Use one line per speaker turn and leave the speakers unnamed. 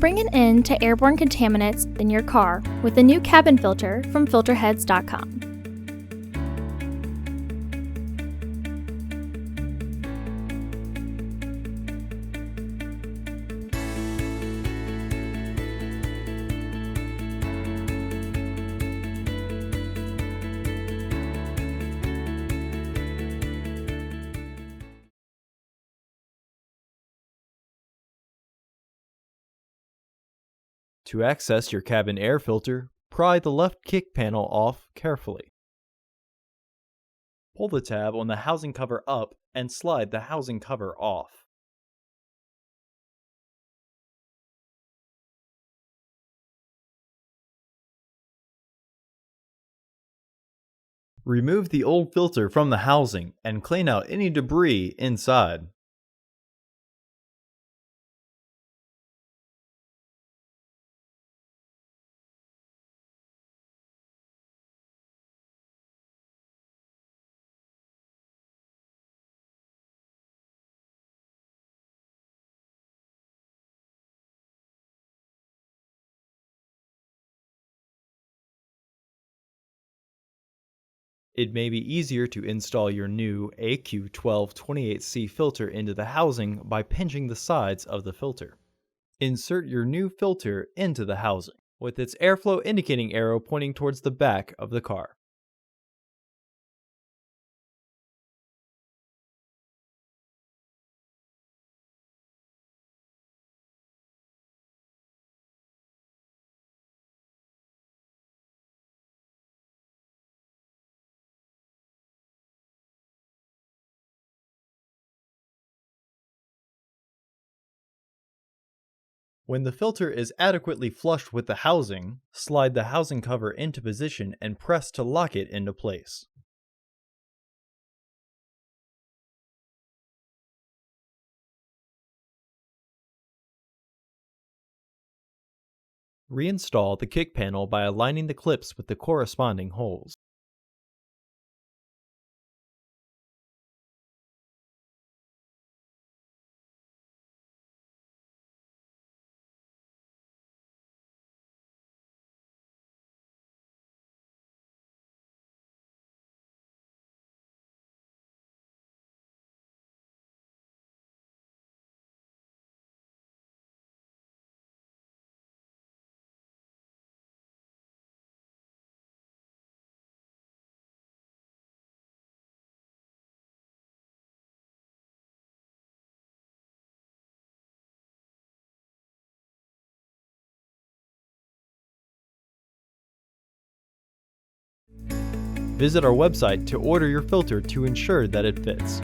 Bring an end to airborne contaminants in your car with the new cabin filter from Filterheads.com.
To access your cabin air filter, pry the left kick panel off carefully. Pull the tab on the housing cover up and slide the housing cover off. Remove the old filter from the housing and clean out any debris inside. It may be easier to install your new AQ1228C filter into the housing by pinching the sides of the filter. Insert your new filter into the housing, with its airflow indicating arrow pointing towards the back of the car. When the filter is adequately flushed with the housing, slide the housing cover into position and press to lock it into place. Reinstall the kick panel by aligning the clips with the corresponding holes. Visit our website to order your filter to ensure that it fits.